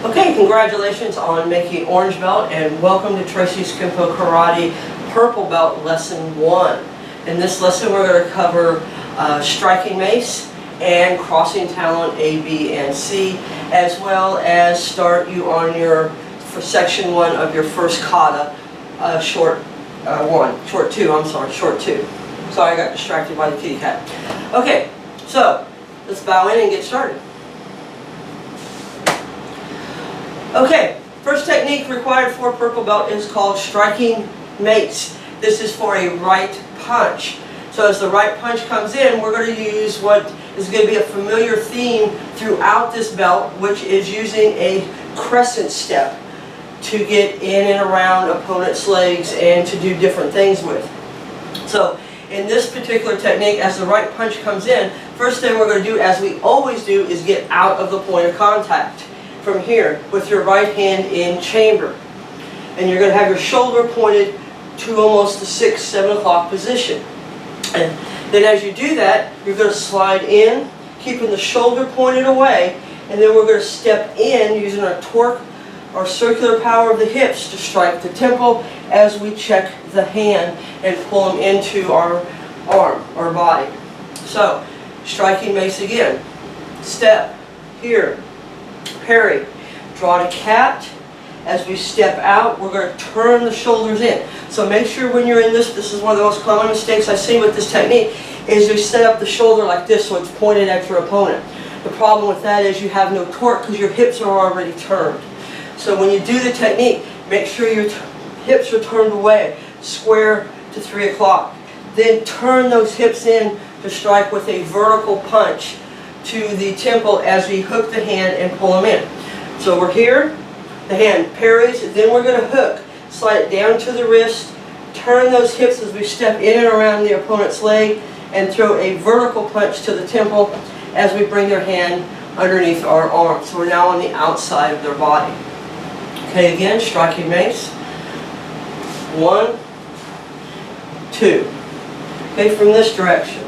Okay, congratulations on making orange belt and welcome to Tracy Kenpo Karate Purple Belt Lesson 1. In this lesson we're going to cover striking mace and crossing talon A, B, and C, as well as start you on your, for section 1 of your first kata, short 2. Sorry, I got distracted by the kitty cat. Okay, so let's bow in and get started. Okay, first technique required for purple belt is called striking mace. This is for a right punch. So as the right punch comes in, we're going to use what is going to be a familiar theme throughout this belt, which is using a crescent step to get in and around opponent's legs and to do different things with. So in this particular technique, as the right punch comes in, first thing we're going to do, as we always do, is get out of the point of contact. From here, with your right hand in chamber. And you're going to have your shoulder pointed to almost the 6, 7 o'clock position. And then as you do that, you're going to slide in, keeping the shoulder pointed away, and then we're going to step in using our torque or circular power of the hips to strike the temple as we check the hand and pull them into our arm, our body. So, striking mace again. Step, here. Parry, draw to cat. As we step out, we're going to turn the shoulders in. So make sure when you're in this is one of the most common mistakes I see with this technique, is you set up the shoulder like this so it's pointed at your opponent. The problem with that is you have no torque because your hips are already turned. So when you do the technique, make sure your hips are turned away, square to 3 o'clock. Then turn those hips in to strike with a vertical punch to the temple as we hook the hand and pull them in. So we're here, the hand parries, then we're going to hook, slide it down to the wrist, turn those hips as we step in and around the opponent's leg, and throw a vertical punch to the temple as we bring their hand underneath our arm. So we're now on the outside of their body. Okay, again, striking mace. 1, 2. Okay, from this direction.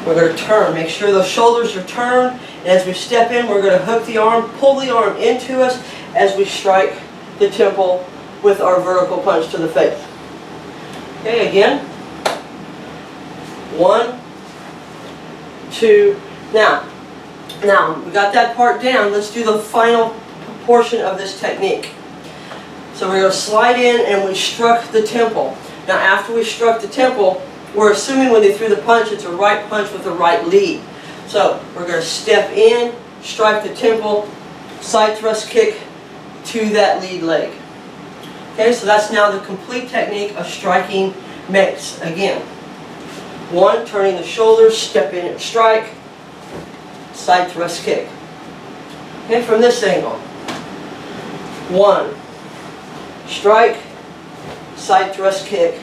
We're going to turn, make sure those shoulders are turned, and as we step in, we're going to hook the arm, pull the arm into us as we strike the temple with our vertical punch to the face. Okay, again. 1, 2. Now, we got that part down. Let's do the final portion of this technique. So we're going to slide in and we struck the temple. Now, after we struck the temple, we're assuming when they threw the punch, it's a right punch with a right lead. So we're going to step in, strike the temple, side thrust kick to that lead leg. Okay, so that's now the complete technique of striking mace. Again, 1, turning the shoulders, step in and strike, side thrust kick. Okay, from this angle. 1, strike, side thrust kick,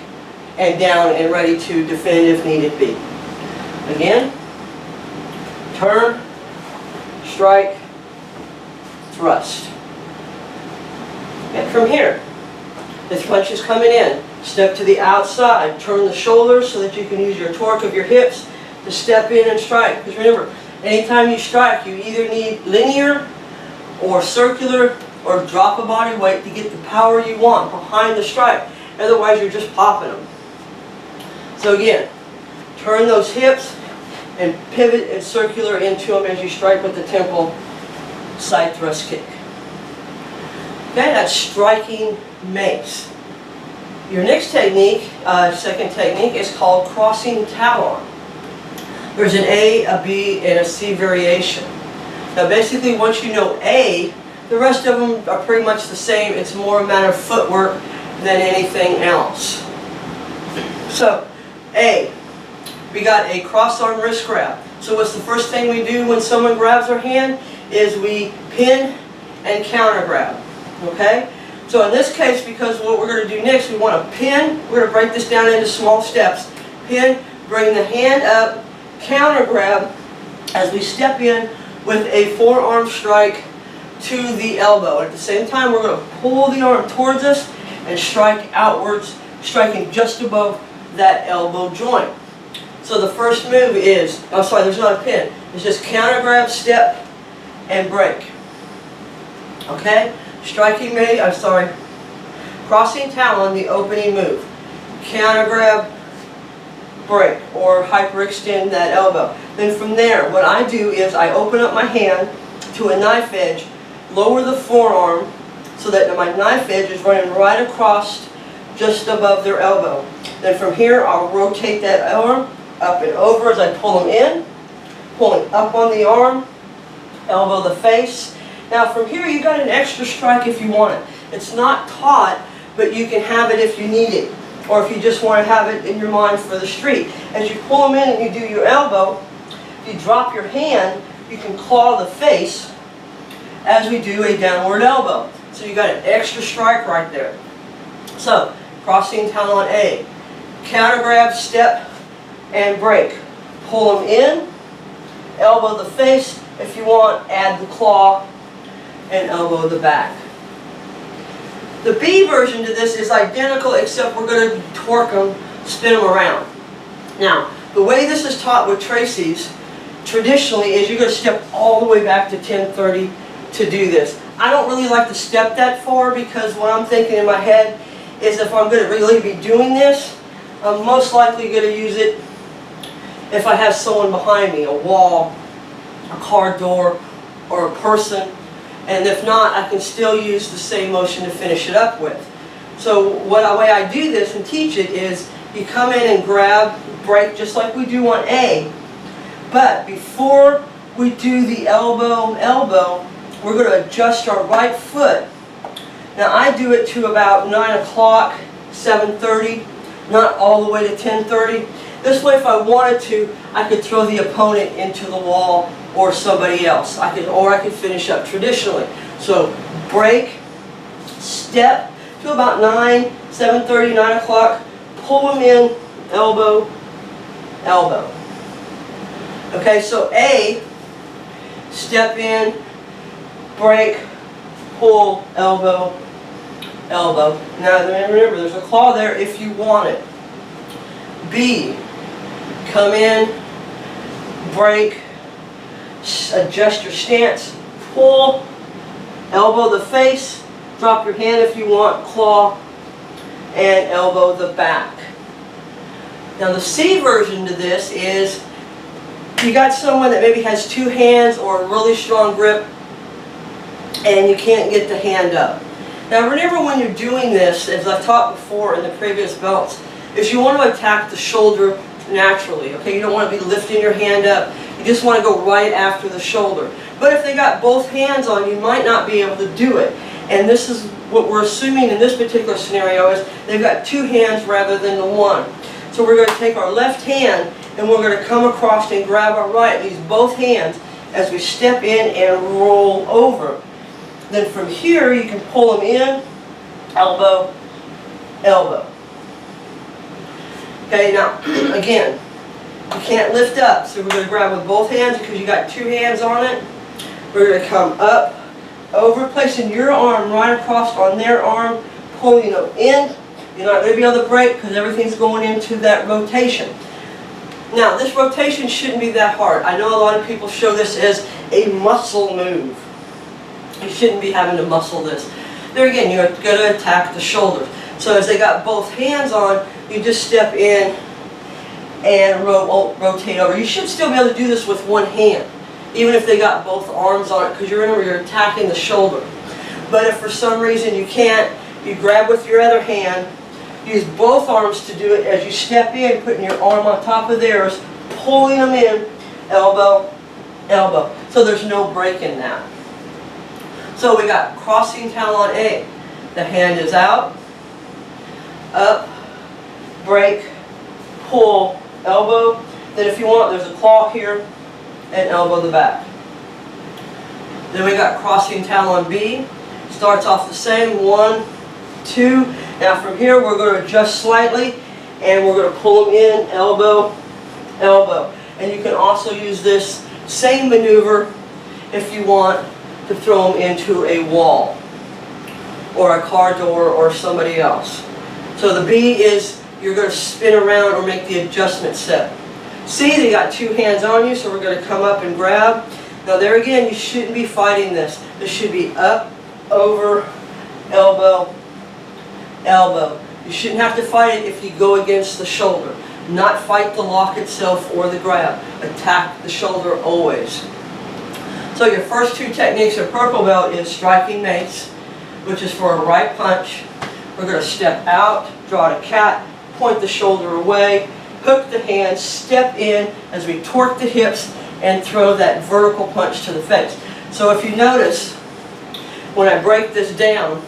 and down and ready to defend if needed be. Again, turn, strike, thrust. And from here, this punch is coming in. Step to the outside, turn the shoulders so that you can use your torque of your hips to step in and strike. Because remember, anytime you strike, you either need linear or circular or drop a body weight to get the power you want behind the strike. Otherwise, you're just popping them. So again, turn those hips and pivot and circular into them as you strike with the temple, side thrust kick. Okay, that's striking mace. Your next technique, second technique, is called crossing talon. There's an A, a B, and a C variation. Now basically once you know A, the rest of them are pretty much the same. It's more a matter of footwork than anything else. So, A, we got a cross-arm wrist grab. So what's the first thing we do when someone grabs our hand is we pin and counter grab. Okay? So in this case, because what we're going to do next, we want to pin. We're going to break this down into small steps. Pin, bring the hand up, counter grab as we step in with a forearm strike to the elbow. At the same time, we're going to pull the arm towards us and strike outwards, striking just above that elbow joint. So the first move is, oh sorry, there's not a pin. It's just counter grab, step, and break. Okay? Striking me, I'm sorry, crossing talon, the opening move. Counter grab, break, or hyperextend that elbow. Then from there, what I do is I open up my hand to a knife edge, lower the forearm so that my knife edge is running right across just above their elbow. Then from here, I'll rotate that arm up and over as I pull them in, pulling up on the arm, elbow the face. Now from here, you got an extra strike if you want it. It's not taught, but you can have it if you need it, or if you just want to have it in your mind for the street. As you pull them in and you do your elbow, if you drop your hand, you can claw the face as we do a downward elbow. So you got an extra strike right there. So, crossing talon A. Counter grab, step, and break. Pull them in, elbow the face. If you want, add the claw and elbow the back. The B version to this is identical, except we're going to torque them, spin them around. Now, the way this is taught with Tracy's, traditionally, is you're going to step all the way back to 1030 to do this. I don't really like to step that far because what I'm thinking in my head is if I'm going to really be doing this, I'm most likely going to use it if I have someone behind me, a wall, a car door, or a person. And if not, I can still use the same motion to finish it up with. So the way I do this and teach it is you come in and grab, break just like we do on A. But before we do the elbow, we're going to adjust our right foot. Now I do it to about 9 o'clock, 7:30, not all the way to 10:30. This way if I wanted to, I could throw the opponent into the wall or somebody else. I could finish up traditionally. So break, step to about 9, 7:30, 9 o'clock, pull them in, elbow, elbow. Okay, so A, step in, break, pull, elbow, elbow. Now remember, there's a claw there if you want it. B, come in, break, adjust your stance, pull, elbow the face, drop your hand if you want, claw, and elbow the back. Now the C version to this is you got someone that maybe has two hands or a really strong grip and you can't get the hand up. Now remember when you're doing this, as I've taught before in the previous belts, is you want to attack the shoulder naturally. Okay, you don't want to be lifting your hand up. You just want to go right after the shoulder. But if they got both hands on, you might not be able to do it. And this is what we're assuming in this particular scenario is they've got two hands rather than the one. So we're going to take our left hand and we're going to come across and grab our right, use both hands as we step in and roll over. Then from here you can pull them in, elbow, elbow. Okay, now again, you can't lift up, so we're going to grab with both hands because you got two hands on it. We're going to come up, over, placing your arm right across on their arm, pulling them in. You're not going to be able to break because everything's going into that rotation. Now, this rotation shouldn't be that hard. I know a lot of people show this as a muscle move. You shouldn't be having to muscle this. There again, you're going to attack the shoulders. So as they got both hands on, you just step in and rotate over. You should still be able to do this with one hand, even if they got both arms on it, because remember, you're attacking the shoulder. But if for some reason you can't, you grab with your other hand, use both arms to do it as you step in, putting your arm on top of theirs, pulling them in, elbow, elbow. So there's no break in that. So we got crossing talon A. The hand is out, up, break, pull, elbow. Then if you want, there's a claw here, and elbow the back. Then we got crossing talon B. Starts off the same, 1, 2. Now from here we're going to adjust slightly and we're going to pull them in, elbow, elbow. And you can also use this same maneuver if you want to throw them into a wall or a car door or somebody else. So the B is you're going to spin around or make the adjustment set. C, they got two hands on you, so we're going to come up and grab. Now there again, you shouldn't be fighting this. This should be up, over, elbow, elbow. You shouldn't have to fight it if you go against the shoulder. Not fight the lock itself or the grab. Attack the shoulder always. So your first two techniques of purple belt is striking mace, which is for a right punch. We're going to step out, draw the cat, point the shoulder away, hook the hand, step in as we torque the hips and throw that vertical punch to the face. So if you notice, when I break this down,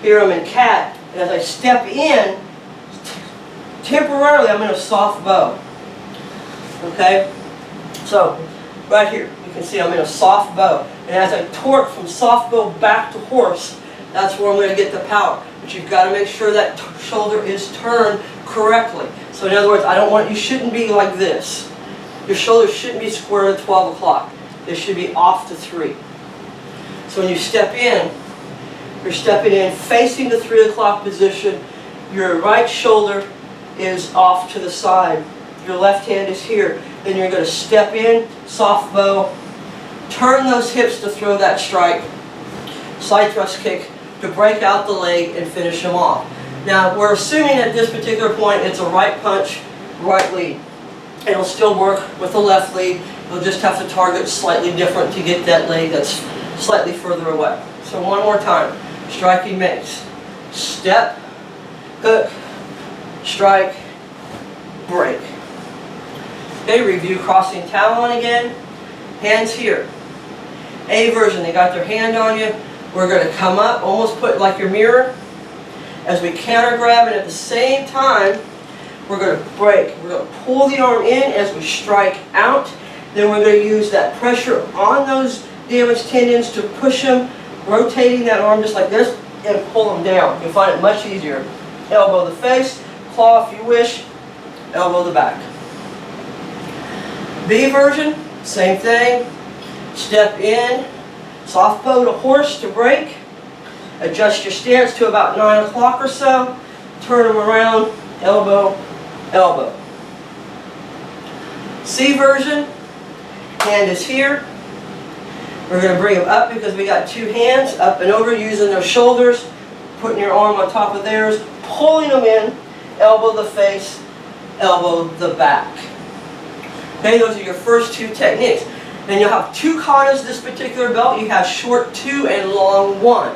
here I'm in cat, and as I step in, temporarily I'm in a soft bow. Okay? So, right here, you can see I'm in a soft bow. And as I torque from soft bow back to horse, that's where I'm going to get the power. But you've got to make sure that shoulder is turned correctly. So in other words, you shouldn't be like this. Your shoulders shouldn't be square at 12 o'clock. They should be off to 3. So when you step in, you're stepping in facing the 3 o'clock position. Your right shoulder is off to the side. Your left hand is here. Then you're going to step in, soft bow, turn those hips to throw that strike, side thrust kick to break out the leg and finish them off. Now we're assuming at this particular point it's a right punch, right lead. It'll still work with the left lead. You'll just have to target slightly different to get that leg that's slightly further away. So one more time. Striking mace. Step, hook, strike, break. Okay, review crossing talon again. Hands here. A version, they got their hand on you. We're going to come up, almost put like your mirror, as we counter grab, and at the same time, we're going to break. We're going to pull the arm in as we strike out. Then we're going to use that pressure on those damaged tendons to push them, rotating that arm just like this, and pull them down. You'll find it much easier. Elbow the face, claw if you wish, elbow the back. B version, same thing. Step in, soft bow to horse to break. Adjust your stance to about 9 o'clock or so. Turn them around, elbow, elbow. C version, hand is here. We're going to bring them up because we got two hands, up and over, using their shoulders, putting your arm on top of theirs, pulling them in, elbow the face, elbow the back. Okay, those are your first two techniques. Then you'll have two katas this particular belt. You have short 2 and long 1.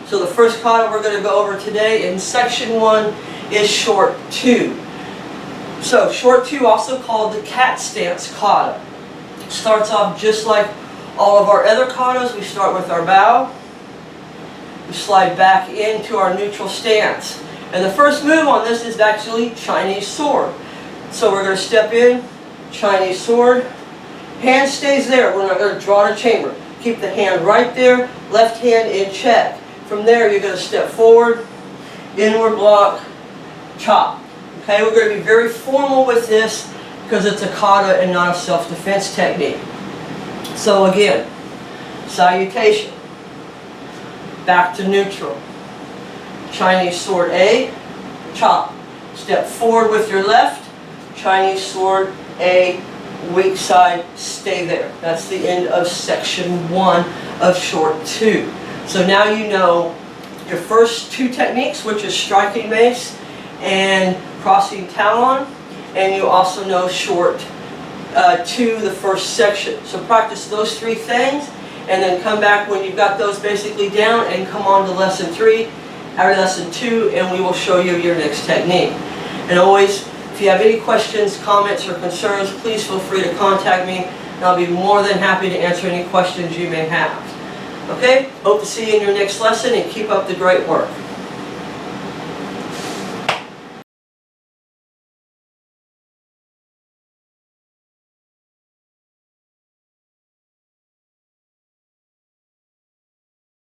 So the first kata we're going to go over today in section 1 is short 2. So short 2, also called the cat stance kata. Starts off just like all of our other katas. We start with our bow. We slide back into our neutral stance. And the first move on this is actually Chinese sword. So we're going to step in, Chinese sword. Hand stays there. We're not going to draw the chamber. Keep the hand right there, left hand in check. From there, you're going to step forward, inward block, chop. Okay, we're going to be very formal with this because it's a kata and not a self-defense technique. So again, salutation, back to neutral, Chinese sword A, chop. Step forward with your left, Chinese sword A, weak side, stay there. That's the end of section 1 of short 2. So now you know your first two techniques, which is striking mace and crossing talon, and you also know short 2, the first section. So practice those 3 things, and then come back when you've got those basically down, and come on to lesson 3, or lesson 2, and we will show you your next technique. And always, if you have any questions, comments, or concerns, please feel free to contact me, and I'll be more than happy to answer any questions you may have. Okay? Hope to see you in your next lesson, and keep up the great work.